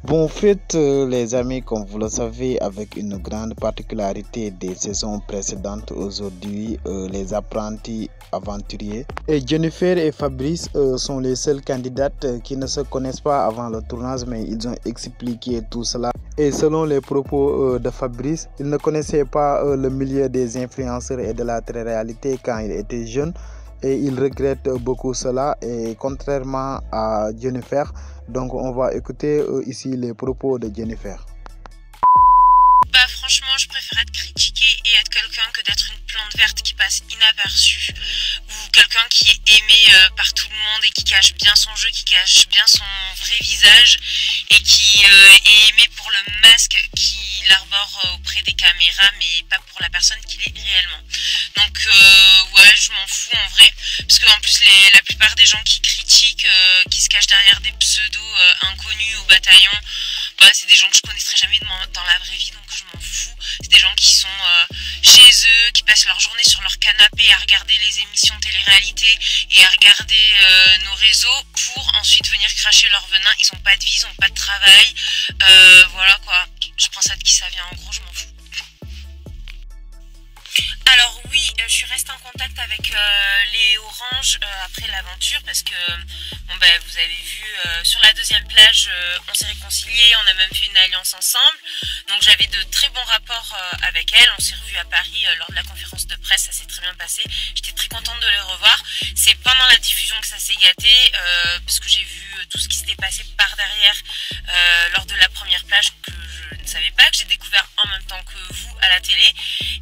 Bon, en fait, les amis, comme vous le savez, avec une grande particularité des saisons précédentes, aujourd'hui, les apprentis aventuriers et Jennifer et Fabrice sont les seules candidates qui ne se connaissent pas avant le tournage, mais ils ont expliqué tout cela. Et selon les propos de Fabrice, il ne connaissait pas le milieu des influenceurs et de la télé-réalité quand il était jeune. Et il regrette beaucoup cela, et contrairement à Jennifer, donc on va écouter ici les propos de Jennifer. Bah franchement, je préfère être critiquée et être quelqu'un que d'être une plante verte qui passe inaperçue, ou quelqu'un qui est aimé par tout le monde et qui cache bien son jeu, qui cache bien son vrai visage et qui est aimé pour le masque qu'il arbore auprès des caméras, mais pas pour la personne qu'il est réellement. Donc ouais, je m'en fous en vrai, parce qu'en plus la plupart des gens qui critiquent, qui se cachent derrière des pseudos inconnus au bataillon, bah, c'est des gens que je connaîtrais jamais dans la vraie vie, donc je m'en fous. C'est des gens qui sont chez eux, qui passent leur journée sur leur canapé à regarder les émissions télé-réalité et à regarder nos réseaux pour ensuite venir cracher leur venin. Ils ont pas de vie, ils ont pas de travail, voilà quoi. Je prends ça de qui ça vient, en gros, je m'en fous. Alors oui, je suis restée en contact avec les Oranges après l'aventure, parce que bon, bah, vous avez vu sur la deuxième plage, on s'est réconciliés, on a même fait une alliance ensemble, donc j'avais de très bons rapports avec elles. On s'est revus à Paris lors de la conférence de presse, ça s'est très bien passé, j'étais très contente de les revoir. C'est pendant la diffusion que ça s'est gâté, parce que j'ai vu tout ce qui s'était passé par derrière lors de la première plage, que je ne savais pas, que j'ai découvert en même temps que vous à la télé,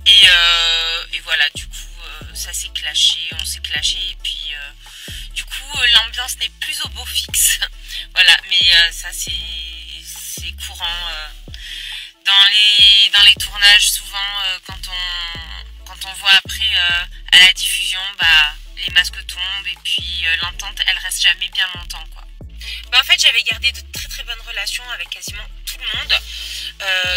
et voilà, du coup ça s'est clashé, on s'est clashé, et puis du coup l'ambiance n'est plus au beau fixe. Voilà, mais ça c'est courant dans les tournages. Souvent quand on voit après à la diffusion, bah les masques tombent, et puis l'entente elle reste jamais bien longtemps quoi. Bah, en fait j'avais gardé de très très bonnes relations avec quasiment tout le monde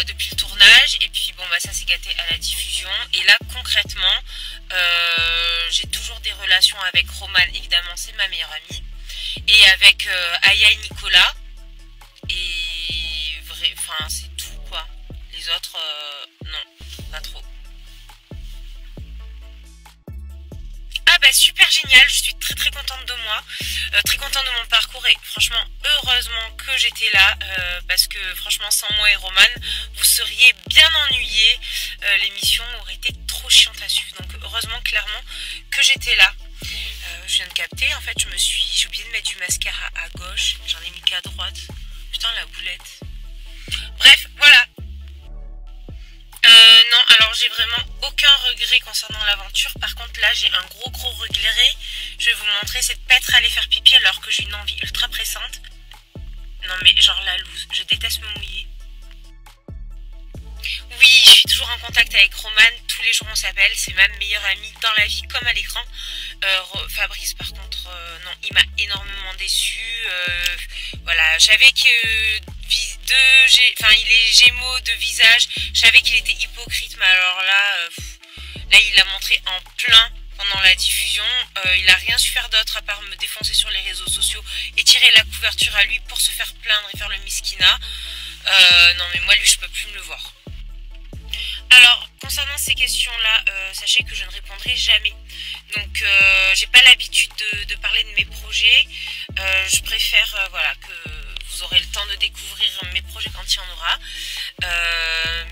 depuis le tournage, et puis bon bah ça s'est gâté à la diffusion. Et là concrètement j'ai toujours des relations avec Romane, évidemment c'est ma meilleure amie, et avec Aya et Nicolas, et enfin c'est tout quoi. Les autres non, pas trop. Ah bah super génial, je suis très très contente de moi, très contente de mon parcours, et franchement heureusement que j'étais là, parce que franchement sans moi et Romane vous seriez bien ennuyés, l'émission aurait été trop chiante à suivre, donc heureusement clairement que j'étais là. Je viens de capter, en fait j'ai oublié de mettre du mascara à gauche, j'en ai mis qu'à droite, putain la boulette. Bref voilà. Non, alors j'ai vraiment aucun regret concernant l'aventure. Par contre là j'ai un gros regret, je vais vous montrer, c'est de pas être allée faire pipi alors que j'ai une envie ultra pressante. Non mais genre la loose, je déteste me mouiller. Oui, je suis toujours en contact avec Romane, tous les jours on s'appelle, c'est ma meilleure amie dans la vie comme à l'écran. Fabrice par contre, non, il m'a énormément déçu. Voilà, je savais que il est gémeaux de visage, je savais qu'il était hypocrite, mais alors là, là il l'a montré en plein pendant la diffusion. Il a rien su faire d'autre à part me défoncer sur les réseaux sociaux et tirer la couverture à lui pour se faire plaindre et faire le miskina. Non mais moi lui je peux plus me le voir. Alors, concernant ces questions-là, sachez que je ne répondrai jamais. Donc, j'ai pas l'habitude de parler de mes projets. Je préfère voilà, que vous aurez le temps de découvrir mes projets quand il y en aura.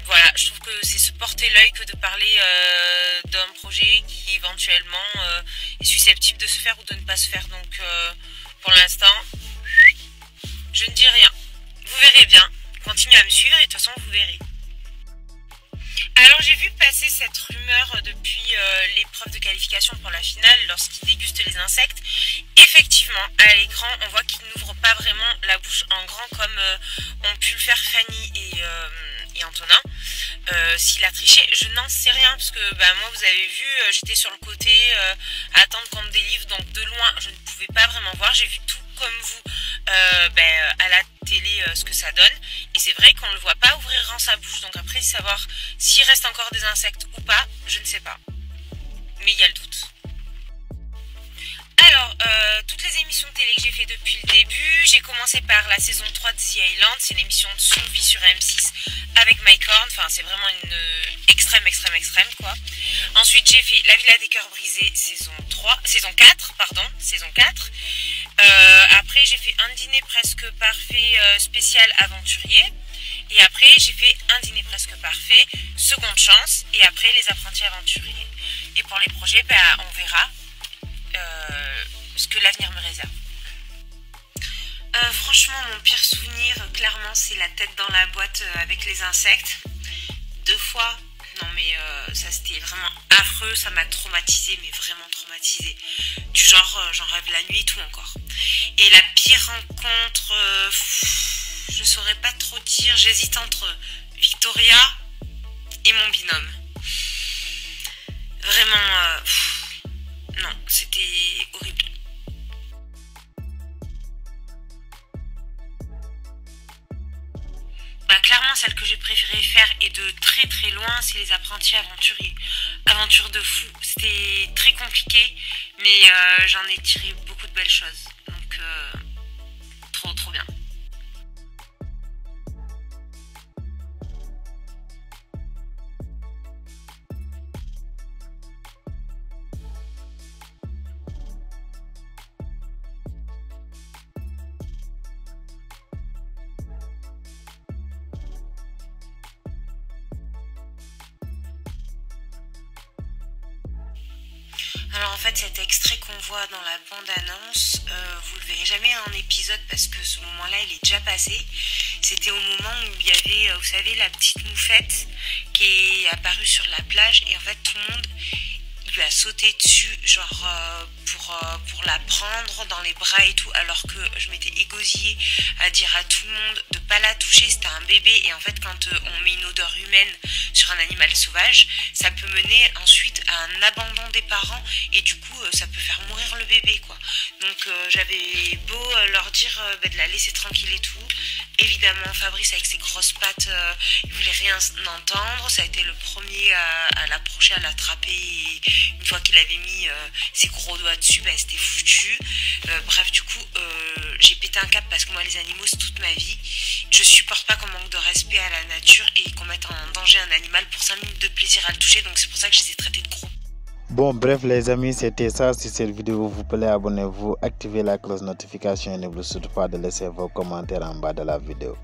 Voilà, je trouve que c'est se porter l'œil que de parler d'un projet qui éventuellement est susceptible de se faire ou de ne pas se faire. Donc, pour l'instant, je ne dis rien. Vous verrez bien. Continuez à me suivre et de toute façon, vous verrez. Alors j'ai vu passer cette rumeur depuis l'épreuve de qualification pour la finale, lorsqu'ils dégustent les insectes. Effectivement, à l'écran, on voit qu'ils n'ouvrent pas vraiment la bouche en grand comme ont pu le faire Fanny et Antonin. S'il a triché, je n'en sais rien, parce que bah, moi vous avez vu, j'étais sur le côté à attendre qu'on me délivre, donc de loin je ne pouvais pas vraiment voir. J'ai vu tout comme vous à la télé ce que ça donne, et c'est vrai qu'on ne le voit pas ouvrir grand sa bouche, donc après savoir s'il reste encore des insectes ou pas, je ne sais pas, mais il y a le doute. Alors, toutes les émissions de télé que j'ai fait depuis le début, j'ai commencé par la saison 3 de The Island, c'est une émission de survie sur M6 avec Mike Horn, enfin c'est vraiment une extrême quoi. Ensuite j'ai fait La Villa des Cœurs Brisés saison 4. Après j'ai fait Un Dîner Presque Parfait spécial aventurier. Et après j'ai fait Un Dîner Presque Parfait, Seconde Chance, et après Les Apprentis Aventuriers. Et pour les projets, on verra ce que l'avenir me réserve. Franchement, mon pire souvenir, clairement, c'est la tête dans la boîte avec les insectes. 2 fois. Non mais ça c'était vraiment affreux, ça m'a traumatisée, mais vraiment traumatisée. Du genre, j'en rêve la nuit, tout encore. Et la pire rencontre, je saurais pas trop dire, j'hésite entre Victoria et mon binôme. Vraiment, non, c'était horrible. Clairement, celle que j'ai préféré faire et de très très loin, c'est Les Apprentis Aventuriers. Aventure de fou, c'était très compliqué, mais j'en ai tiré beaucoup de belles choses. Donc, trop bien. Alors en fait cet extrait qu'on voit dans la bande-annonce, vous le verrez jamais en épisode parce que ce moment-là il est déjà passé. C'était au moment où il y avait, vous savez, la petite moufette qui est apparue sur la plage et en fait tout le monde lui a sauté dessus genre pour la prendre dans les bras et tout, alors que je m'étais égosillée à dire à tout le monde de pas la toucher, c'était un bébé. Et en fait quand on met une odeur humaine sur un animal sauvage, ça peut mener ensuite à un abandon des parents et du coup ça peut faire mourir le bébé quoi. Donc j'avais beau leur dire de la laisser tranquille et tout, évidemment Fabrice avec ses grosses pattes il voulait rien entendre. Ça a été le premier à l'approcher, à l'attraper, et une fois qu'il avait mis ses gros doigts dessus, c'était foutu. Bref, du coup j'ai pété un câble parce que moi les animaux c'est toute ma vie. Je supporte pas qu'on manque de respect à la nature et qu'on mette en danger un animal pour 5 minutes de plaisir à le toucher, donc c'est pour ça que je les ai traités de gros. Bon, bref les amis, c'était ça. Si cette vidéo vous plaît, abonnez-vous, activez la cloche notification et n'oubliez surtout pas de laisser vos commentaires en bas de la vidéo.